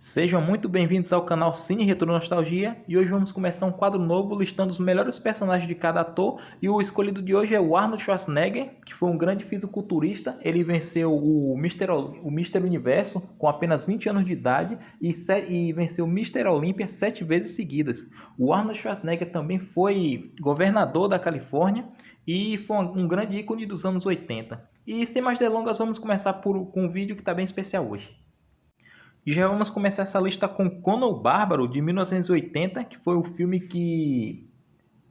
Sejam muito bem-vindos ao canal Cine Retro Nostalgia e hoje vamos começar um quadro novo listando os melhores personagens de cada ator e o escolhido de hoje é o Arnold Schwarzenegger, que foi um grande fisiculturista. Ele venceu o Mister Universo com apenas 20 anos de idade e venceu o Mister Olímpia 7 vezes seguidas. O Arnold Schwarzenegger também foi governador da Califórnia e foi um grande ícone dos anos 80. E sem mais delongas, vamos começar com um vídeo que está bem especial hoje. E já vamos começar essa lista com Conan o Bárbaro, de 1980, que foi o filme que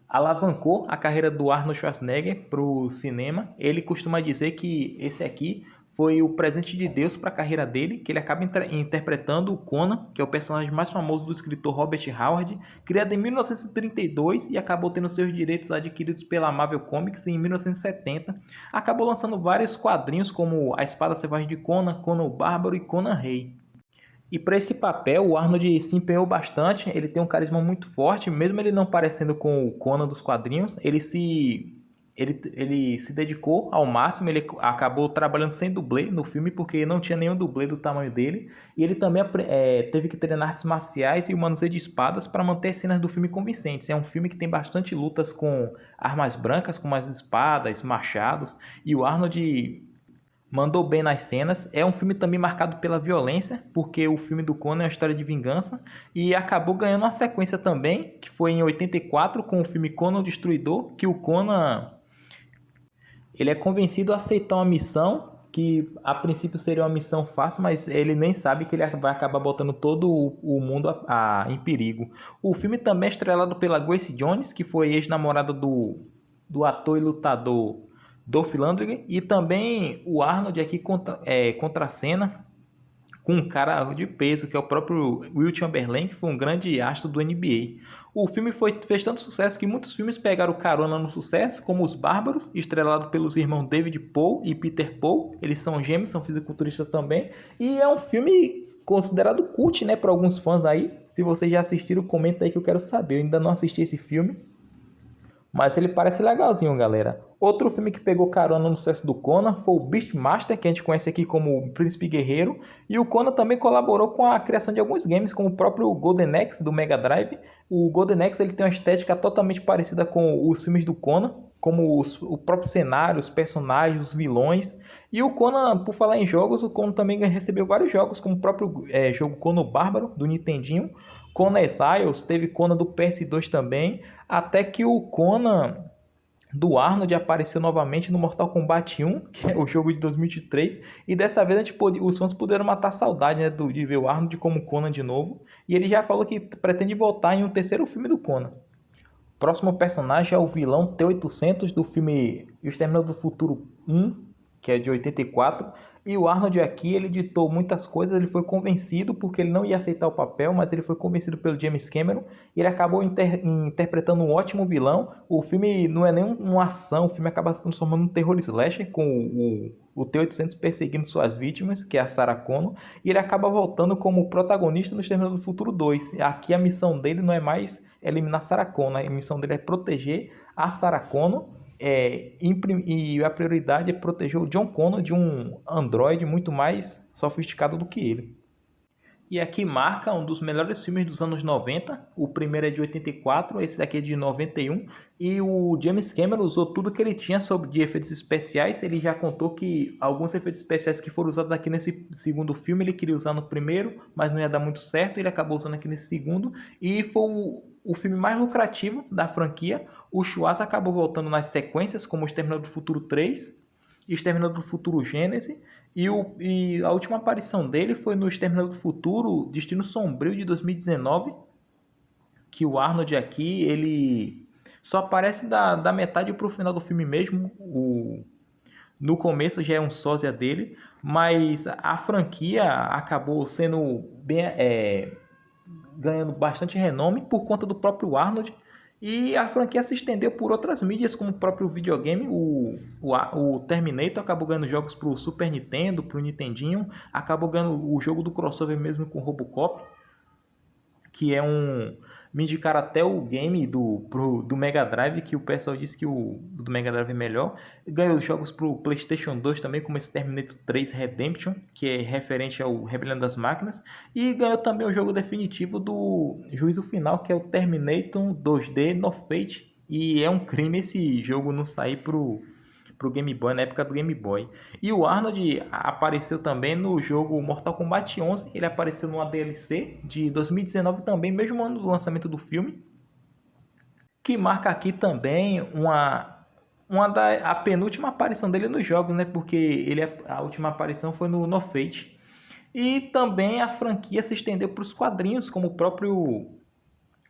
alavancou a carreira do Arnold Schwarzenegger para o cinema. Ele costuma dizer que esse aqui foi o presente de Deus para a carreira dele, que ele acaba interpretando o Conan, que é o personagem mais famoso do escritor Robert Howard, criado em 1932 e acabou tendo seus direitos adquiridos pela Marvel Comics em 1970. Acabou lançando vários quadrinhos como A Espada Selvagem de Conan, Conan o Bárbaro e Conan Rei. E para esse papel, o Arnold se empenhou bastante, ele tem um carisma muito forte, mesmo ele não parecendo com o Conan dos quadrinhos, ele se dedicou ao máximo, ele acabou trabalhando sem dublê no filme, porque não tinha nenhum dublê do tamanho dele, e ele também teve que treinar artes marciais e o manuseio de espadas para manter as cenas do filme convincentes. É um filme que tem bastante lutas com armas brancas, como as espadas, machados, e o Arnold mandou bem nas cenas. É um filme também marcado pela violência, porque o filme do Conan é uma história de vingança e acabou ganhando uma sequência também, que foi em 84 com o filme Conan o Destruidor, que o Conan ele é convencido a aceitar uma missão que a princípio seria uma missão fácil, mas ele nem sabe que ele vai acabar botando todo o mundo em perigo. O filme também é estrelado pela Grace Jones, que foi ex-namorada do ator e lutador Dolph Lundgren, e também o Arnold aqui contracena com um cara de peso, que é o próprio Will Chamberlain, que foi um grande astro do NBA. O filme fez tanto sucesso que muitos filmes pegaram carona no sucesso, como Os Bárbaros, estrelado pelos irmãos David Paul e Peter Paul. Eles são gêmeos, são fisiculturistas também. E é um filme considerado cult, né, para alguns fãs aí. Se vocês já assistiram, comenta aí que eu quero saber. Eu ainda não assisti esse filme, mas ele parece legalzinho, galera. Outro filme que pegou carona no sucesso do Conan foi o Beastmaster, que a gente conhece aqui como Príncipe Guerreiro. E o Conan também colaborou com a criação de alguns games, como o próprio Golden Axe do Mega Drive. O Golden Axe ele tem uma estética totalmente parecida com os filmes do Conan, como o próprio cenário, os personagens, os vilões. E o Conan, por falar em jogos, o Conan também recebeu vários jogos, como o próprio jogo Conan Bárbaro, do Nintendinho. Conan Exiles, teve Conan do PS2 também, até que o Conan do Arnold apareceu novamente no Mortal Kombat 1, que é o jogo de 2003, e dessa vez os fãs puderam matar a saudade, né, de ver o Arnold como Conan de novo, e ele já falou que pretende voltar em um terceiro filme do Conan. Próximo personagem é o vilão T-800 do filme O Exterminador do Futuro 1, que é de 84. E o Arnold aqui, ele ditou muitas coisas, ele foi convencido porque ele não ia aceitar o papel, mas ele foi convencido pelo James Cameron e ele acabou interpretando um ótimo vilão. O filme não é nem uma ação, o filme acaba se transformando num terror slasher com o T-800 perseguindo suas vítimas, que é a Sarah Connor, e ele acaba voltando como protagonista no Exterminador do Futuro 2. Aqui a missão dele não é mais eliminar Sarah Connor, a missão dele é proteger a Sarah Connor, e a prioridade é proteger o John Connor de um androide muito mais sofisticado do que ele. E aqui marca um dos melhores filmes dos anos 90. O primeiro é de 84, esse daqui é de 91. E o James Cameron usou tudo que ele tinha de efeitos especiais. Ele já contou que alguns efeitos especiais que foram usados aqui nesse segundo filme, ele queria usar no primeiro, mas não ia dar muito certo. Ele acabou usando aqui nesse segundo. E foi o filme mais lucrativo da franquia. O Schwarz acabou voltando nas sequências, como o Exterminador do Futuro 3 e Exterminador do Futuro Gênese. E a última aparição dele foi no Exterminador do Futuro Destino Sombrio de 2019, que o Arnold aqui, ele só aparece da metade pro final do filme mesmo. No começo já é um sósia dele, mas a franquia acabou sendo ganhando bastante renome por conta do próprio Arnold. E a franquia se estendeu por outras mídias, como o próprio videogame. O Terminator acabou ganhando jogos para o Super Nintendo, para o Nintendinho. Acabou ganhando o jogo do crossover mesmo com o Robocop, que é Me indicaram até o game do Mega Drive, que o pessoal disse que o do Mega Drive é melhor. Ganhou jogos pro PlayStation 2 também, como esse Terminator 3 Redemption, que é referente ao Rebelião das Máquinas. E ganhou também o jogo definitivo do Juízo Final, que é o Terminator 2D No Fate. E é um crime esse jogo não sair pro Game Boy, na época do Game Boy. E o Arnold apareceu também no jogo Mortal Kombat 11, ele apareceu numa DLC de 2019 também, mesmo ano do lançamento do filme, que marca aqui também a penúltima aparição dele nos jogos, né? Porque a última aparição foi no No Fate. E também a franquia se estendeu para os quadrinhos, como o próprio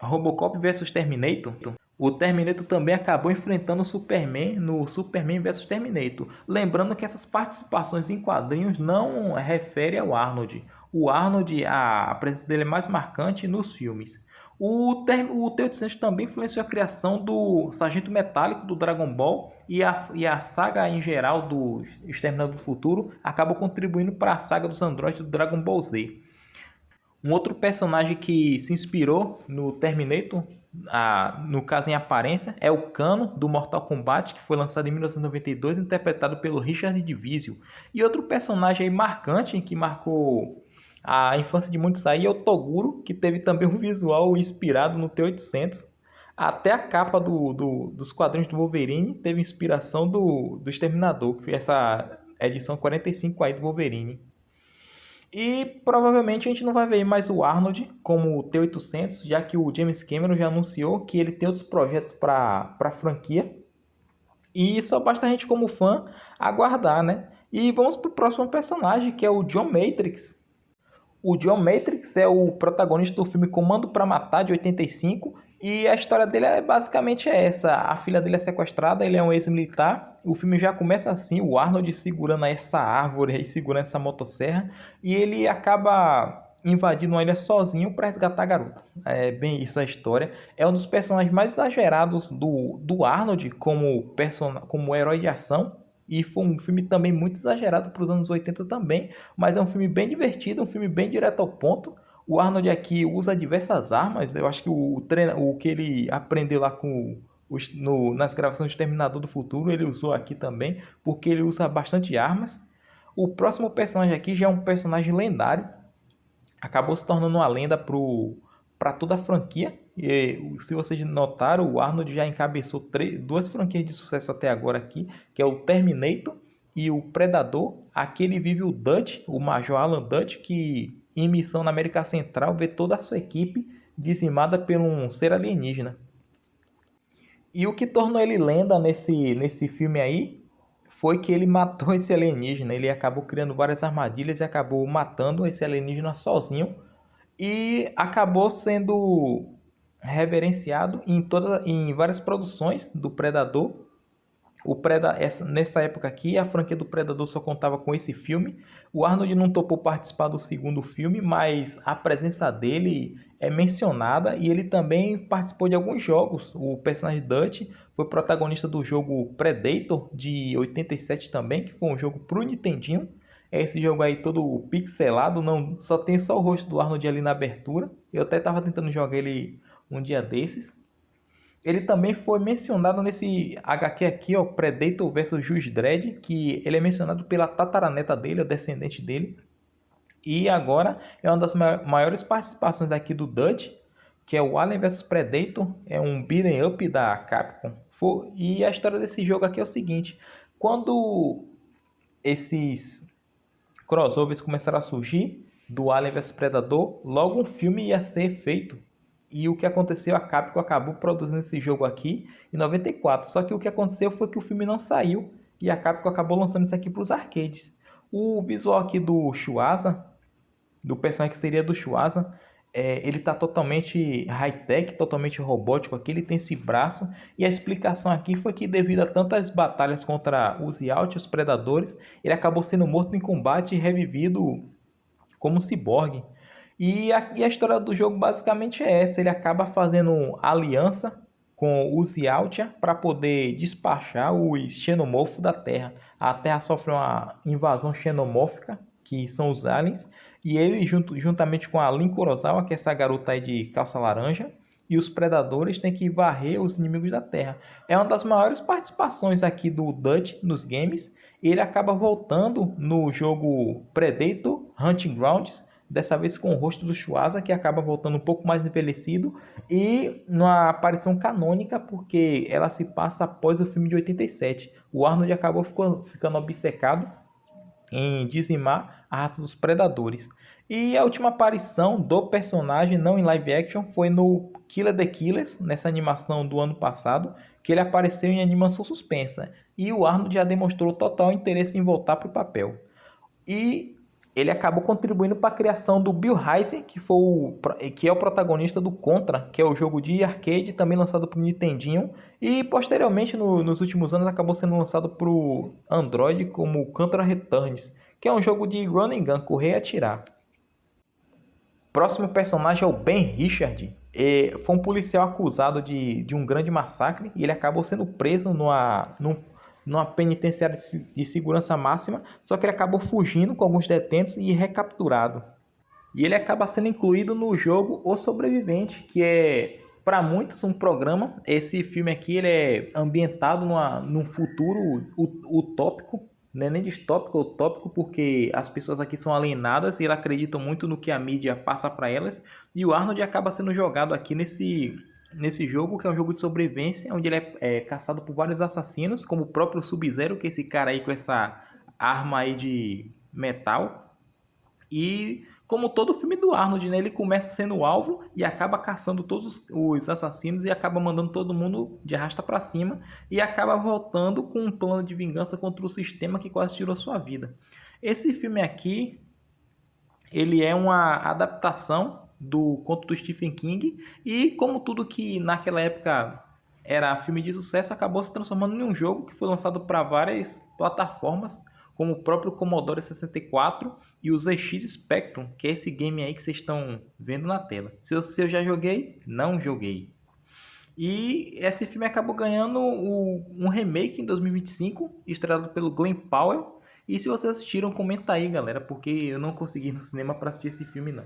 Robocop vs Terminator. O Terminator também acabou enfrentando o Superman no Superman vs Terminator. Lembrando que essas participações em quadrinhos não referem ao Arnold. O Arnold, a presença dele é mais marcante nos filmes. O T-800 também influenciou a criação do Sargento Metálico do Dragon Ball e a saga em geral do Exterminador do Futuro acabou contribuindo para a saga dos androides do Dragon Ball Z. Um outro personagem que se inspirou no Terminator, no caso em aparência, é o Kano do Mortal Kombat, que foi lançado em 1992, interpretado pelo Richard Divisio. E outro personagem aí marcante, que marcou a infância de muitos aí, é o Toguro, que teve também um visual inspirado no T-800. Até a capa dos quadrinhos do Wolverine teve inspiração do Exterminador, que foi essa edição 45 aí do Wolverine. E provavelmente a gente não vai ver mais o Arnold como o T-800, já que o James Cameron já anunciou que ele tem outros projetos para a franquia. E só basta a gente, como fã, aguardar, né? E vamos para o próximo personagem, que é o John Matrix. O John Matrix é o protagonista do filme Comando para Matar, de 85, e a história dele é basicamente essa. A filha dele é sequestrada, ele é um ex-militar. O filme já começa assim, o Arnold segurando essa árvore e segurando essa motosserra, e ele acaba invadindo uma ilha sozinho para resgatar a garota. É bem isso a história. É um dos personagens mais exagerados do Arnold como herói de ação. E foi um filme também muito exagerado para os anos 80 também, mas é um filme bem divertido, um filme bem direto ao ponto. O Arnold aqui usa diversas armas, eu acho que o que ele aprendeu lá nas gravações de Terminador do Futuro, ele usou aqui também, porque ele usa bastante armas. O próximo personagem aqui já é um personagem lendário, acabou se tornando uma lenda para toda a franquia. E, se vocês notaram, o Arnold já encabeçou duas franquias de sucesso até agora aqui, que é o Terminator e o Predador. Aqui ele vive o Dutch, o Major Alan Dutch, que em missão na América Central vê toda a sua equipe dizimada por um ser alienígena. E o que tornou ele lenda nesse filme aí foi que ele matou esse alienígena. Ele acabou criando várias armadilhas e acabou matando esse alienígena sozinho. E acabou sendo reverenciado em várias produções do Predador. Nessa época aqui, a franquia do Predador só contava com esse filme. O Arnold não topou participar do segundo filme, mas a presença dele é mencionada e ele também participou de alguns jogos. O personagem Dutch foi protagonista do jogo Predator de 87 também, que foi um jogo pro Nintendinho. É esse jogo aí todo pixelado, não só tem só o rosto do Arnold ali na abertura. Eu até estava tentando jogar ele um dia desses. Ele também foi mencionado nesse HQ aqui, ó, Predator vs Judge Dredd, que ele é mencionado pela tataraneta dele, o descendente dele. E agora é uma das maiores participações aqui do Dutch, que é o Alien vs Predator, é um beat'em up da Capcom. E a história desse jogo aqui é o seguinte: quando esses crossovers começaram a surgir do Alien vs Predador, logo um filme ia ser feito. E o que aconteceu, a Capcom acabou produzindo esse jogo aqui em 94. Só que o que aconteceu foi que o filme não saiu e a Capcom acabou lançando isso aqui para os arcades. O visual aqui do Shuasa, do personagem que seria do Shuasa, ele está totalmente high-tech, totalmente robótico aqui, ele tem esse braço. E a explicação aqui foi que devido a tantas batalhas contra os Yacht, os predadores, ele acabou sendo morto em combate e revivido como um ciborgue. E a história do jogo basicamente é essa. Ele acaba fazendo aliança com os Yautja para poder despachar os xenomorfos da Terra. A Terra sofre uma invasão xenomórfica, que são os aliens. E ele, juntamente com a Lin Kurosawa, que é essa garota aí de calça laranja, e os predadores têm que varrer os inimigos da Terra. É uma das maiores participações aqui do Dutch nos games. Ele acaba voltando no jogo Predator Hunting Grounds, dessa vez com o rosto do Schwarza, que acaba voltando um pouco mais envelhecido, e numa aparição canônica, porque ela se passa após o filme de 87. O Arnold acabou ficando obcecado em dizimar a raça dos predadores. E a última aparição do personagem, não em live action, foi no Killer the Killers, nessa animação do ano passado, que ele apareceu em animação suspensa. E o Arnold já demonstrou total interesse em voltar para o papel. E ele acabou contribuindo para a criação do Bill Heisen, que é o protagonista do Contra, que é o jogo de arcade, também lançado para o Nintendinho, e posteriormente, nos últimos anos, acabou sendo lançado para o Android como Contra Returns, que é um jogo de run and gun, correr e atirar. Próximo personagem é o Ben Richard. Foi um policial acusado de um grande massacre e ele acabou sendo preso numa penitenciária de segurança máxima, só que ele acabou fugindo com alguns detentos e recapturado. E ele acaba sendo incluído no jogo O Sobrevivente, que é, para muitos, um programa. Esse filme aqui ele é ambientado num futuro utópico, não é nem distópico, é utópico, porque as pessoas aqui são alienadas e elas acreditam muito no que a mídia passa para elas. E o Arnold acaba sendo jogado aqui nesse jogo, que é um jogo de sobrevivência, onde ele é caçado por vários assassinos, como o próprio Sub-Zero, que é esse cara aí com essa arma aí de metal. E como todo filme do Arnold, né, ele começa sendo o alvo e acaba caçando todos os assassinos e acaba mandando todo mundo de arrasta para cima e acaba voltando com um plano de vingança contra o sistema que quase tirou sua vida. Esse filme aqui, ele é uma adaptação do conto do Stephen King e, como tudo que naquela época era filme de sucesso, acabou se transformando em um jogo que foi lançado para várias plataformas, como o próprio Commodore 64 e o ZX Spectrum, que é esse game aí que vocês estão vendo na tela. Se eu já joguei, não joguei. E esse filme acabou ganhando um remake em 2025, estrelado pelo Glenn Powell. E se vocês assistiram, comenta aí, galera, porque eu não consegui ir no cinema para assistir esse filme, não.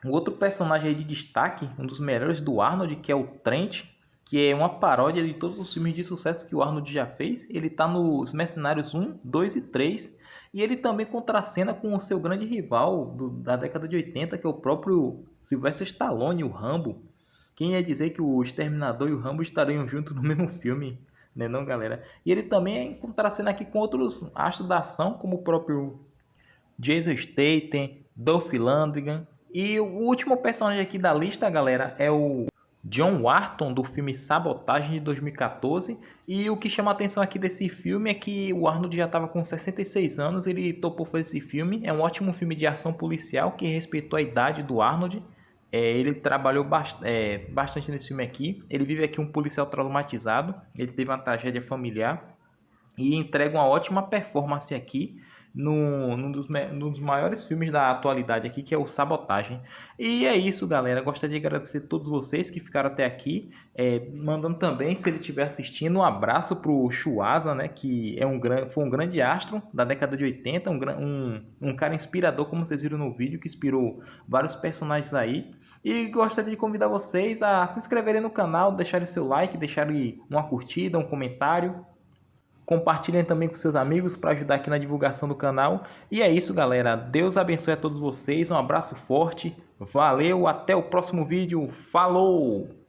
O outro personagem aí de destaque, um dos melhores do Arnold, que é o Trent, que é uma paródia de todos os filmes de sucesso que o Arnold já fez. Ele está nos Mercenários 1, 2 e 3. E ele também contracena com o seu grande rival da década de 80, que é o próprio Sylvester Stallone, o Rambo. Quem ia dizer que o Exterminador e o Rambo estariam juntos no mesmo filme, né não, galera? E ele também contracena aqui com outros astros da ação, como o próprio Jason Statham, Dolph Lundgren. E o último personagem aqui da lista, galera, é o John Wharton, do filme Sabotagem de 2014. E o que chama a atenção aqui desse filme é que o Arnold já estava com 66 anos, ele topou fazer esse filme. É um ótimo filme de ação policial que respeitou a idade do Arnold. Ele trabalhou bastante nesse filme aqui. Ele vive aqui um policial traumatizado, ele teve uma tragédia familiar e entrega uma ótima performance aqui num dos maiores filmes da atualidade aqui, que é o Sabotagem. E é isso, galera. Gostaria de agradecer a todos vocês que ficaram até aqui. Mandando também, se ele estiver assistindo, um abraço pro Schwarza, né, que foi um grande astro da década de 80, um cara inspirador, como vocês viram no vídeo, que inspirou vários personagens aí. E gostaria de convidar vocês a se inscreverem no canal, deixarem seu like, deixarem uma curtida, um comentário. Compartilhem também com seus amigos para ajudar aqui na divulgação do canal. E é isso, galera. Deus abençoe a todos vocês. Um abraço forte. Valeu, até o próximo vídeo. Falou!